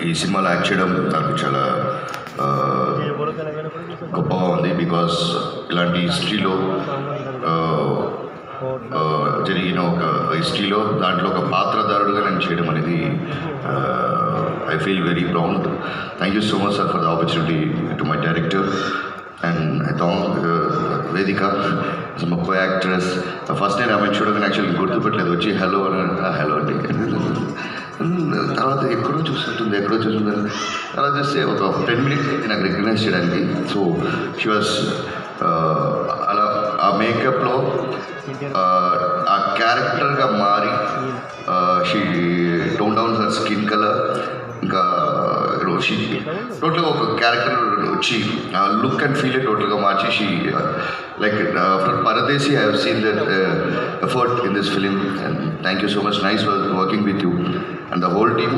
ఈ సినిమాలో యాక్ట్ చేయడం నాకు చాలా గొప్పగా ఉంది. బికాస్ ఇలాంటి హిస్టరీలో జరిగిన ఒక హిస్టరీలో దాంట్లో ఒక పాత్రధారుడుగా నేను చేయడం అనేది I feel very proud. Thank you so much sir for the opportunity to my director and I thank వేదిక మా కో యాక్ట్రెస్. ఫస్ట్ నేను ఆమె చూడగానే యాక్చువల్లీ గుర్తుపెట్టలేదు, వచ్చి హలో అని హలో అంటే తర్వాత ఎక్కడో చూస్తుంటుంది తర్వాత చూస్తే ఒక 10 minutes నాకు రికగ్నైజ్ చేయడానికి. సో షీ వాస్ అలా ఆ మేకప్లో ఆ క్యారెక్టర్గా మారి she tone down her skin colour, ఇంకా షీ టోటల్గా ఒక క్యారెక్టర్ వచ్చి ఆ లుక్ అండ్ ఫీల్ టోటల్గా మార్చి she like from Pardesi I have seen that effort in this film. And thank you so much, nice working with you and the whole team.